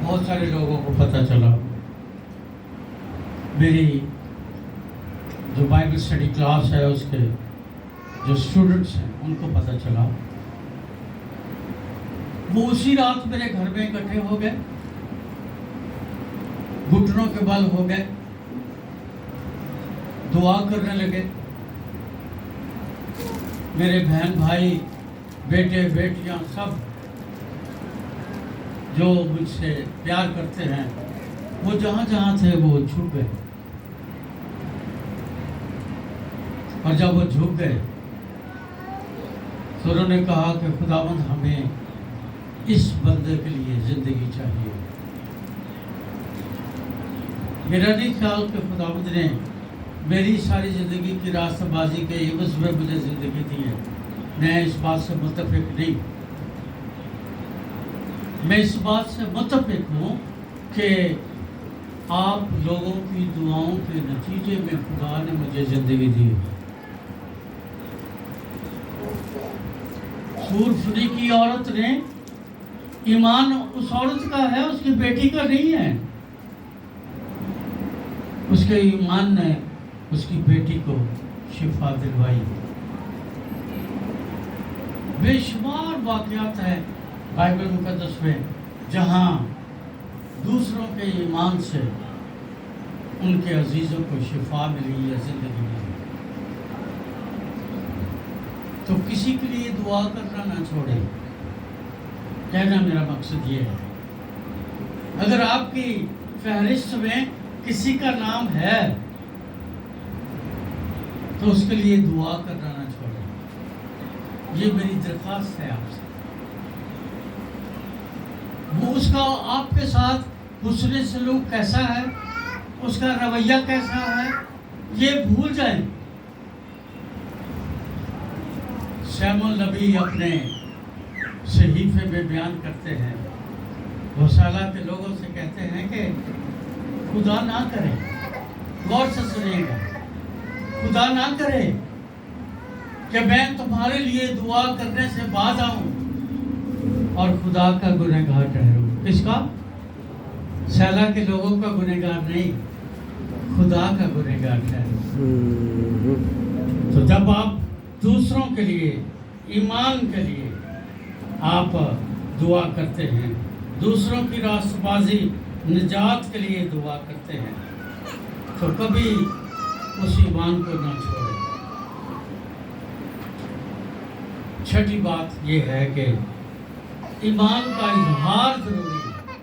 بہت سارے لوگوں کو پتہ چلا، میری جو بائبل اسٹڈی کلاس ہے اس کے جو اسٹوڈنٹس ہیں ان کو پتہ چلا، وہ اسی رات میرے گھر میں اکٹھے ہو گئے، گھٹنوں کے بل ہو گئے، دعا کرنے لگے۔ میرے بہن بھائی، بیٹے بیٹیاں، سب جو مجھ سے پیار کرتے ہیں، وہ جہاں جہاں تھے وہ جھک گئے، اور جب وہ جھک گئے تو انہوں نے کہا کہ خداوند ہمیں اس بندے کے لیے زندگی چاہیے۔ میرا نہیں خیال کہ خداوند نے میری ساری زندگی کی راستہ بازی کے عوض میں مجھے زندگی دی ہے، میں اس بات سے متفق نہیں۔ میں اس بات سے متفق ہوں کہ آپ لوگوں کی دعاؤں کے نتیجے میں خدا نے مجھے زندگی دی ہے۔ سور فریقی عورت نے ایمان اس عورت کا ہے، اس کی بیٹی کا نہیں ہے۔ اس کے ایمان نے اس کی بیٹی کو شفا دلوائی۔ بے شمار واقعات ہیں بائبل مقدس میں جہاں دوسروں کے ایمان سے ان کے عزیزوں کو شفا ملی یا زندگی ملی۔ تو کسی کے لیے دعا کرنا نہ چھوڑے، کہنا میرا مقصد یہ ہے۔ اگر آپ کی فہرست میں کسی کا نام ہے تو اس کے لیے دعا کرنا نہ چھوڑے، یہ میری درخواست ہے آپ سے۔ وہ اس کا آپ کے ساتھ حسن سلوک کیسا ہے، اس کا رویہ کیسا ہے، یہ بھول جائیں۔ سیمون نبی اپنے صحیفے میں بیان کرتے ہیں، وہ سالہ کے لوگوں سے کہتے ہیں کہ خدا نہ کرے، غور سے سنیے گا، خدا نہ کرے کہ میں تمہارے لیے دعا کرنے سے باز آؤں اور خدا کا گنہگار ٹھہروں۔ کس کا؟ سیلا کے لوگوں کا گنہگار نہیں، خدا کا گنہگار ٹھہروں۔ تو جب آپ دوسروں کے لیے، ایمان کے لیے آپ دعا کرتے ہیں، دوسروں کی راست بازی، نجات کے لیے دعا کرتے ہیں، تو کبھی اس ایمان کو نہ چھوڑیں۔ چھٹی بات یہ ہے کہ ایمان کا اظہار ضروری ہے۔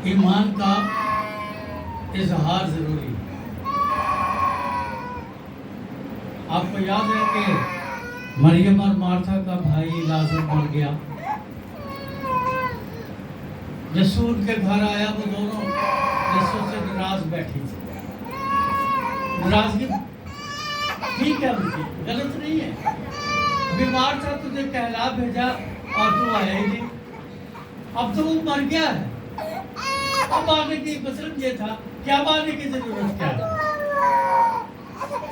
ایمان کا اظہار ضروری ہے۔ آپ کو یاد ہے کہ مریم اور مارتھا کا بھائی لازر مر گیا۔ یسوع ان کے گھر آیا، وہ دونوں یسوع سے ناراض بیٹھی تھی۔ ناراضگی ٹھیک ہے، ان کی غلط نہیں ہے۔ بیمار تھا، تجھے کہلا بھیجا اور تو آیا ہی نہیں۔ اب تو وہ مر گیا ہے، اب آنے کی مطلب یہ تھا کہ اب آنے کی ضرورت کیا ہے؟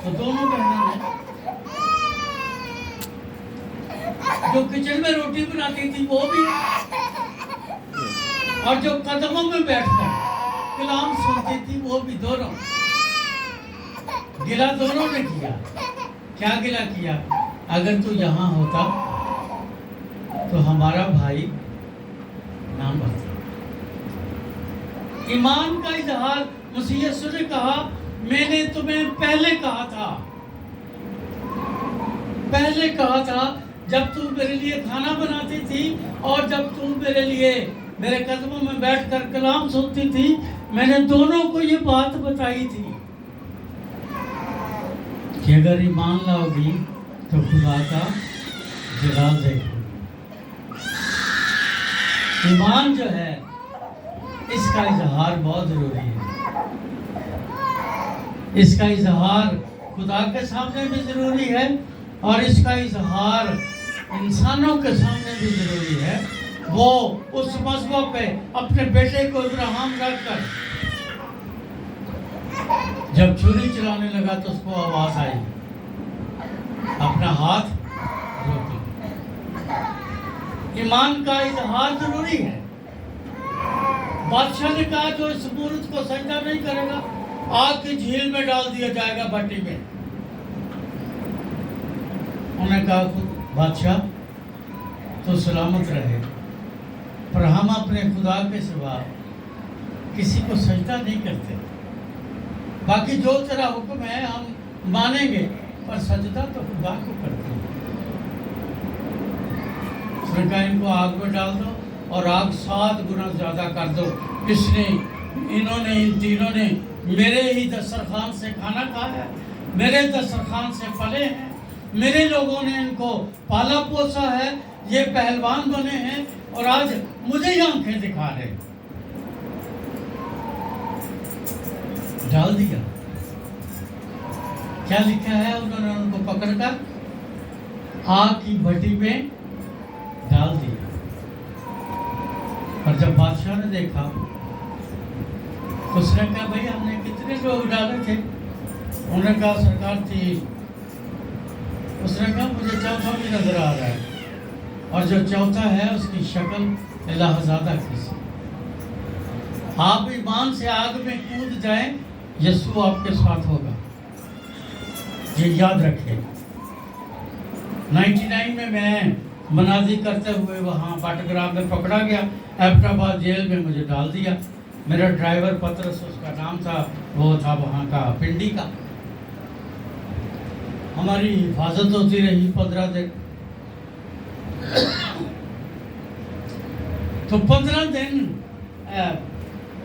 تو دونوں بہنوں نے جو کچن میں روٹی بناتی تھی وہ بھی، اور جو قدموں میں بیٹھ کر کلام سنتی تھی وہ بھی، دونوں گلہ دونوں نے کیا۔ کیا گلہ کیا؟ اگر تو یہاں ہوتا تو ہمارا بھائی نہ مرتا۔ ایمان کا اظہار، مسیح یسوع نے کہا میں نے تمہیں پہلے کہا تھا، پہلے کہا تھا جب تو میرے لیے کھانا بناتی تھی اور جب تو میرے لیے میرے قدموں میں بیٹھ کر کلام سنتی تھی، میں نے دونوں کو یہ بات بتائی تھی کہ اگر ایمان لاؤ گی تو خدا کا جلال دیکھو۔ ایمان جو ہے اس کا اظہار بہت ضروری ہے۔ اس کا اظہار خدا کے سامنے بھی ضروری ہے اور اس کا اظہار انسانوں کے سامنے بھی ضروری ہے۔ وہ اس موضوع پہ اپنے بیٹے کو ابراہیم رکھ کر جب چھری چلانے لگا تو اس کو آواز آئی، اپنا ہاتھ روک لو۔ ایمان کا اظہار ضروری ہے۔ بادشاہ نے کہا جو اس مورت کو سجدہ نہیں کرے گا آگ کی جھیل میں ڈال دیا جائے گا، بھٹی میں۔ انہوں نے کہا بادشاہ تو سلامت رہے، پر ہم اپنے خدا کے سوا کسی کو سجدہ نہیں کرتے، باقی جو تیرا حکم ہے ہم مانیں گے، پر سجدہ تو خدا کو کرتے ہیں۔ اس نے کہا ان کو آگ میں ڈال دو اور آگ 7 گنا زیادہ کر دو۔ انہوں نے، ان تینوں نے میرے ہی دسترخوان سے کھانا کھایا، میرے دسترخوان سے پلے ہیں، میرے لوگوں نے ان کو پالا پوسا ہے، یہ پہلوان بنے ہیں اور آج مجھے ہی آنکھیں دکھا رہے۔ ڈال دیا۔ کیا لکھا ہے؟ انہوں نے ان کو پکڑ کر آگ کی بھٹی میں ڈال دیا۔ اور جب بادشاہ نے دیکھا تو اس نے کہا بھائی ہم نے کتنے لوگ ڈالے تھے؟ انہوں نے کہا سرکار تھی. اس نے کہا مجھے چوتھا بھی نظر آ رہا ہے اور جو چوتھا ہے اس کی شکل اللہ زادہ کی سی. آپ ایمان سے آگ میں کود جائیں یسوع آپ کے ساتھ ہوگا. یہ یاد رکھیں. 99 میں مناظر کرتے ہوئے وہاں باٹگرام میں پکڑا گیا. ایبٹ آباد جیل میں مجھے ڈال دیا. میرا ڈرائیور پترس اس کا نام تھا، وہ تھا وہاں کا پنڈی کا. ہماری حفاظت ہوتی رہی 15 دن. تو 15 دن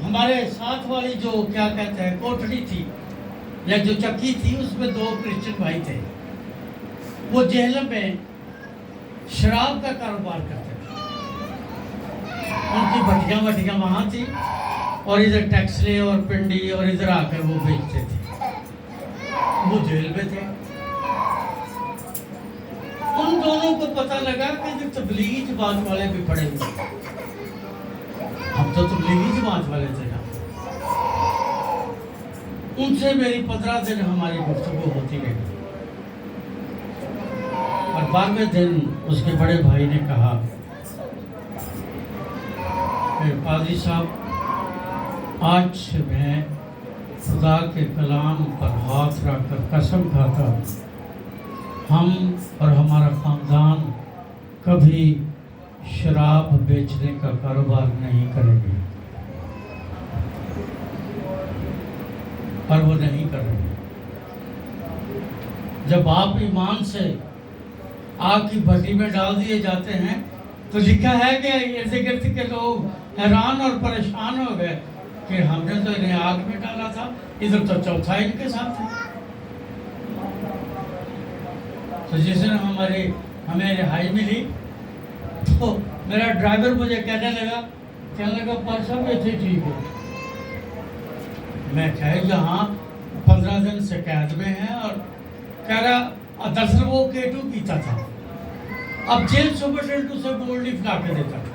ہمارے ساتھ والی جو کیا کہتے ہیں کوٹڑی تھی یا جو چکی تھی، اس میں 2 کرسچن بھائی تھے. وہ جیل میں شراب کا کاروبار کرتے تھے. ان کی بھٹیاں وہاں تھی اور ادھر ٹیکسلے اور پنڈی اور ادھر آ کر وہ بیچتے تھے. وہ جیل میں تھے. ان دونوں کو پتہ لگا کہ جو تبلیغی جماعت والے بھی پڑے ہوئے. ہم تو تبلیغی جماعت والے تھے نا. ان سے میری 15 دن ہماری گفتگو ہوتی رہی. اور 12ویں دن اس کے بڑے بھائی نے کہا کہ قاضی صاحب آج سے میں خدا کے کلام پر ہاتھ رکھ کر قسم کھاتا ہوں ہم اور ہمارا خاندان کبھی شراب بیچنے کا کاروبار نہیں کریں گے. اور وہ نہیں کر رہے. جب آپ ایمان سے آگ کی بھٹی میں ڈال دیے جاتے ہیں تو لکھا ہے کہ ارد گرد کے لوگ حیران اور پریشان ہو گئے کہ ہم نے تو انہیں آگ میں ڈالا تھا، ادھر تو چوتھا ان کے ساتھ ہے. تو جس دن ہمیں رہائی ملی تو میرا ڈرائیور مجھے کہنے لگا پرسوں بھی تھے ٹھیک ہے. میں کہا یہاں 15 دن سے قید میں ہیں اور کہہ رہا دراصل وہ K2 پیتا تھا. اب جیل سپرڈنٹ اسے گولڈ لیف لا کے دیتا تھا.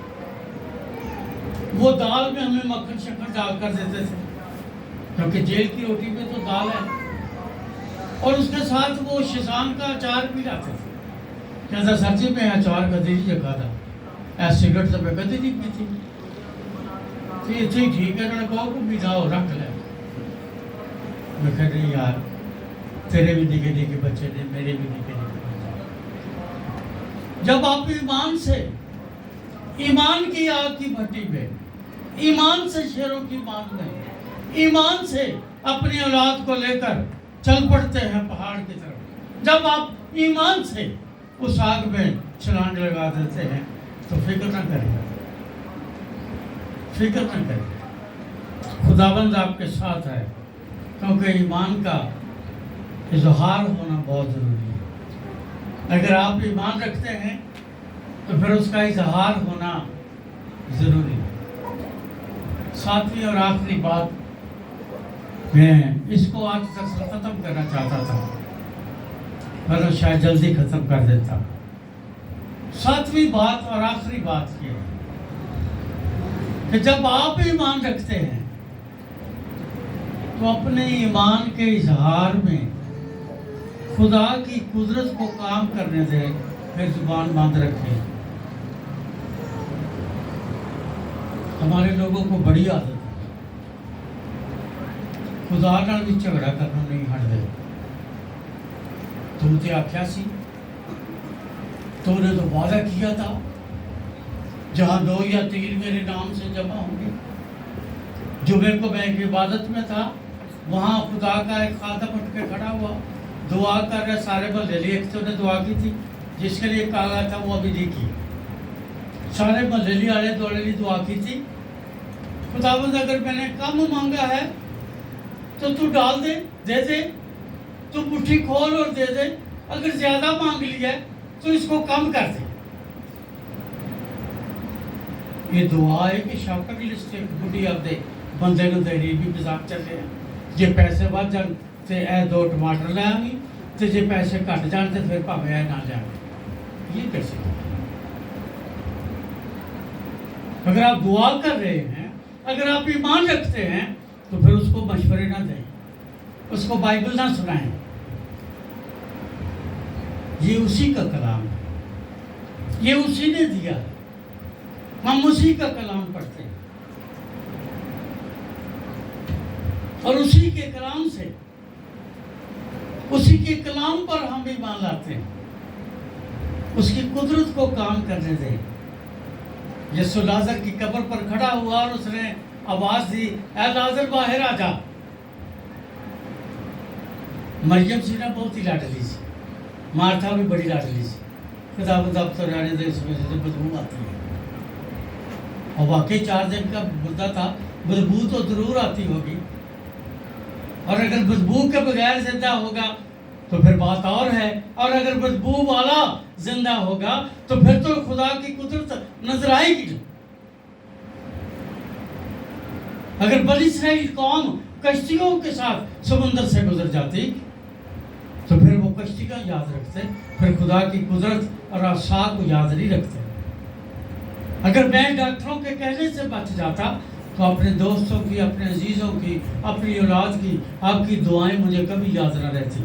وہ دال میں ہمیں مکھن شکن ڈال کر دیتے تھے کیونکہ جیل کی روٹی میں تو دال ہے. اور اس کے ساتھ وہ شیزان کا اچار بھی لاتے تھے. کہتا سچی میں اچار کدی نہیں جگہ تھا. سگریٹ تو میں کدی نہیں پیتی. ٹھیک ہے. انہوں نے کہا کہ پیزا رکھ لے. میں کہہ رہی یار تیرے بھی نکے نکے بچے نے، میرے بھی نکے نکے بچے. جب آپ ایمان سے، ایمان کی آگ کی بھٹی میں، ایمان سے شیروں کی مان میں، ایمان سے اپنی اولاد کو لے کر چل پڑتے ہیں پہاڑ کی طرف، جب آپ ایمان سے اس آگ میں چھلانگ لگا دیتے ہیں تو فکر نہ کریں، فکر نہ کریں. خداوند آپ کے ساتھ ہے کیونکہ ایمان کا اظہار ہونا بہت ضروری ہے. اگر آپ ایمان رکھتے ہیں تو پھر اس کا اظہار ہونا ضروری ہے. 7ویں اور آخری بات میں اس کو آج تک ختم کرنا چاہتا تھا ورنہ شاید جلدی ختم کر دیتا. 7ویں بات اور آخری بات یہ ہے کہ جب آپ ایمان رکھتے ہیں تو اپنے ایمان کے اظہار میں خدا کی قدرت کو کام کرنے دیں، پھر زبان بند رکھیں. ہمارے لوگوں کو بڑی عادت ہے خدا نال بھی جھگڑا کرنا نہیں ہٹ دے. تم تے آکھیا سی، تو نے تو وعدہ کیا تھا جہاں 2 یا 3 میرے نام سے جمع ہوں گے. جمعے کو میں ایک عبادت میں تھا، وہاں خدا کا ایک خادم اٹھ کے کھڑا ہوا، دعا کر رہے سارے محلے. ایک تو نے دعا کی تھی جس کے لیے کہا گیا تھا وہ ابھی نہیں کی. سارے محلے والے دوڑے لی دعا کی تھی. خداوند اگر میں نے کم مانگا ہے تو ڈال دے، دے دے. تو مٹھی کھول اور دے دے. اگر زیادہ مانگ لیا ہے تو اس کو کم کر دے. یہ دعا ہے کہ شاکر لسٹ بڑھی اب دے بندے نو دے بھی مزاق چلے ہیں. جے پیسے بچ جان تے اے 2 ٹماٹر لے آویں تے جے پیسے گھٹ جان تے پھر بھاویں اے نہ جان. یہ کیسے اگر آپ دعا کر رہے ہیں، اگر آپ ایمان رکھتے ہیں، تو پھر اس کو مشورے نہ دیں، اس کو بائبل نہ سنائیں. یہ اسی کا کلام ہے، یہ اسی نے دیا ہے، ہم اسی کا کلام پڑھتے ہیں اور اسی کے کلام سے، اسی کے کلام پر ہم ایمان لاتے ہیں. اس کی قدرت کو کام کرنے دیں. یسوع لازر کی قبر پر کھڑا ہوا اور اس نے آواز دی، اے لازر باہر آ جا. مریم سی نا بہت ہی لاڈلی سی، مارتھا بھی بڑی لاڈلی سی. خداوند اب تو رہنے دے، اس میں سے بدبو آتی ہے. اور واقعی 4 دن کا مردہ تھا، بدبو تو ضرور آتی ہوگی. اور اگر بدبو کے بغیر زندہ ہوگا تو پھر بات اور ہے، اور اگر بدبو والا زندہ ہوگا تو پھر تو خدا کی قدرت نظر آئے گی. اگر بنی اسرائیل قوم کشتیوں کے ساتھ سمندر سے گزر جاتی تو پھر وہ کشتی کا یاد رکھتے، پھر خدا کی قدرت اور آسا کو یاد نہیں رکھتے. اگر میں ڈاکٹروں کے کہنے سے بچ جاتا تو اپنے دوستوں کی، اپنے عزیزوں کی، اپنی اولاد کی، آپ کی دعائیں مجھے کبھی یاد نہ رہتی.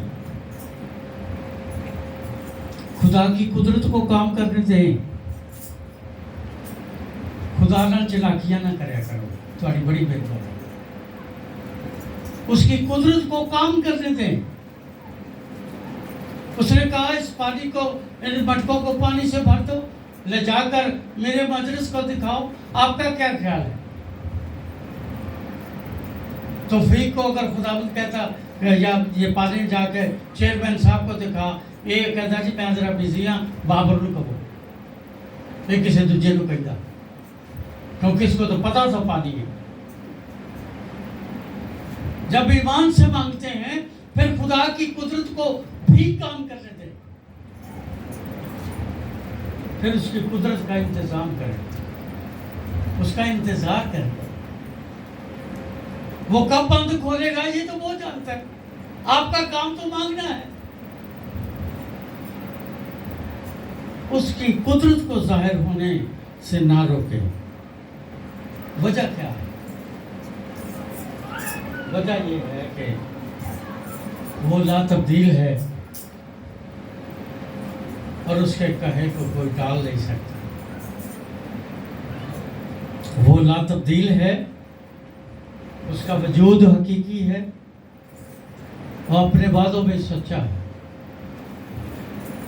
خدا کی قدرت کو کام کرنے دیں. خدا نہ چلاکیاں نہ کریا کرو، تمہاری بڑی مہربانی. اس کی قدرت کو کام کرنے دیں. اس نے کہا اس پانی کو، ان مٹکوں کو پانی سے بھر دو، لے جا کر میرے مجلس کو دکھاؤ. آپ کا کیا خیال ہے؟ توفیق کو اگر خداوند کہتا یا یہ پانی جا کے چیئرمین صاحب کو دکھا، یہ کہتا جی میں ذرا بزی ہاں، بابر نو کہو، یہ کسی دوجے نو کہتا، کیونکہ اس کو تو پتا تھا پانی ہے. جب ایمان سے مانگتے ہیں پھر خدا کی قدرت کو بھی کام کرنے دیں، پھر اس کی قدرت کا انتظام کریں، اس کا انتظار کریں. وہ کب بند کھولے گا یہ تو وہ جانتا ہے، آپ کا کام تو مانگنا ہے. اس کی قدرت کو ظاہر ہونے سے نہ روکیں. وجہ کیا ہے؟ وجہ یہ ہے کہ وہ لا تبدیل ہے اور اس کے کہے کو کوئی ٹال نہیں سکتا. وہ لا تبدیل ہے، اس کا وجود حقیقی ہے، وہ اپنے وعدوں میں سچا ہے.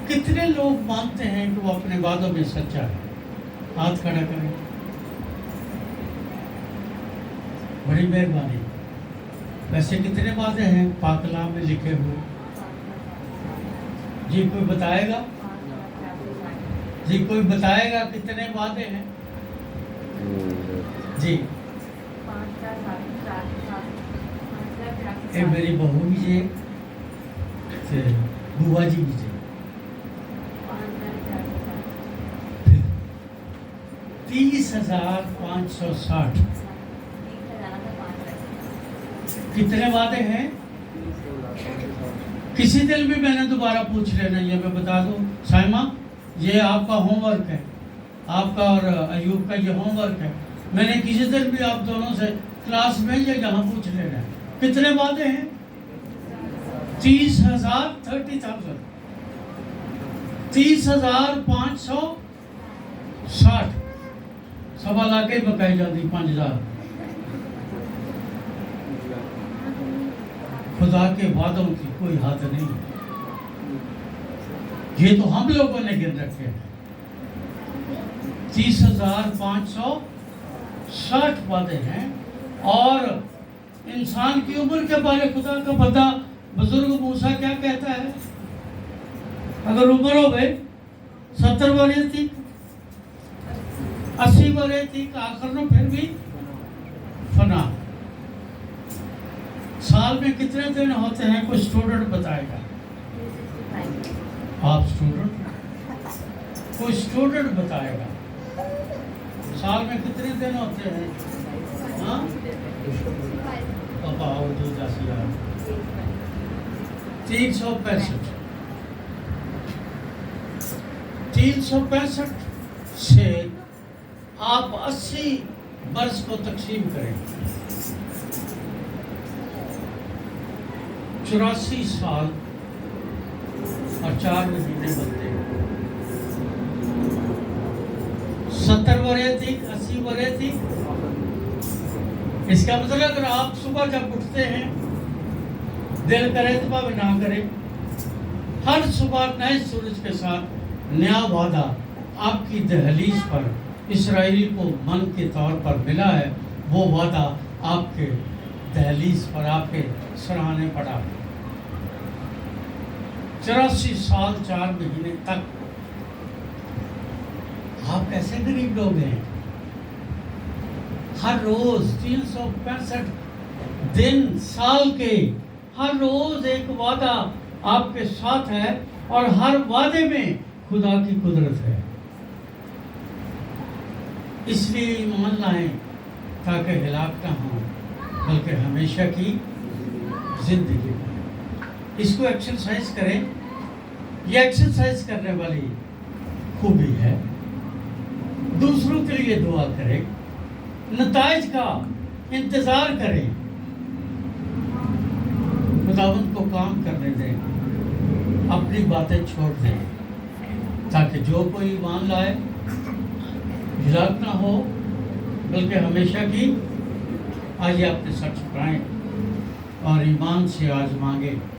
کتنے لوگ مانتے ہیں کہ وہ اپنے وعدوں میں سچا ہے؟ ہاتھ کھڑا کریں. بڑی مہربانی. ویسے کتنے وعدے ہیں پاک کلام میں لکھے ہوئے؟ جی کوئی بتائے گا؟ جی کوئی بتائے گا کتنے وعدے ہیں؟ جی اے میری بہو بھی جی، بوا جی بھی جی. 30,560 کتنے وعدے ہیں؟ کسی دن بھی میں نے دوبارہ پوچھ لینا، یہ میں بتا دوں سائمہ، یہ آپ کا ہوم ورک ہے، آپ کا اور ایوب کا یہ ہوم ورک ہے. میں نے کسی دن بھی آپ دونوں سے کلاس میں یا یہاں پوچھ لینا ہے کتنے وعدے ہیں. 30,000 30,000 30,560 سوا لاکھ ہی بکائی جاتی 5,000. خدا کے وعدوں کی کوئی حد نہیں. یہ تو ہم لوگوں نے گن رکھے ہیں. 30,560 وعدے ہیں. اور انسان کی عمر کے بارے خدا کا پتہ بزرگ موسیٰ کیا کہتا ہے؟ اگر عمر ہو گئے 70 برے تھی، 80 برے تھی، آخر میں پھر بھی فنا. سال میں کتنے دن ہوتے ہیں؟ کوئی اسٹوڈنٹ بتائے گا؟ آپ اسٹوڈنٹ، کوئی اسٹوڈنٹ بتائے گا سال میں کتنے دن ہوتے ہیں؟ ہاں 365 سے آپ 80 برس کو تقسیم کریں، 84 سال اور 4 مہینے بنتے ہیں، 70 برے تھی، 80 برے تھی۔ اس کا مطلب اگر آپ صبح جب اٹھتے ہیں، دل کرے تو بھی نہ کرے، ہر صبح نئے سورج کے ساتھ نیا وعدہ آپ کی دہلیز پر اسرائیل کو من کے طور پر ملا ہے، وہ وعدہ آپ کے دہلیز پر، آپ کے سراہنے پڑا۔ 84 سال 4 مہینے تک آپ کیسے غریب لوگ ہیں؟ ہر روز 365 دن سال کے ہر روز ایک وعدہ آپ کے ساتھ ہے، اور ہر وعدے میں خدا کی قدرت ہے۔ اس لیے ایمان لائیں تاکہ ہلاک نہ ہوں بلکہ ہمیشہ کی زندگی پائیں۔ اس کو ایکسرسائز کریں، یہ ایکسرسائز کرنے والی خوبی ہے۔ دوسروں کے لیے دعا کریں، نتائج کا انتظار کریں، خداوند کو کام کرنے دیں، اپنی باتیں چھوڑ دیں، تاکہ جو کوئی ایمان لائے ہلاک نہ ہو بلکہ ہمیشہ کی۔ آئیے اپنے سر جھکائیں اور ایمان سے آج مانگیں۔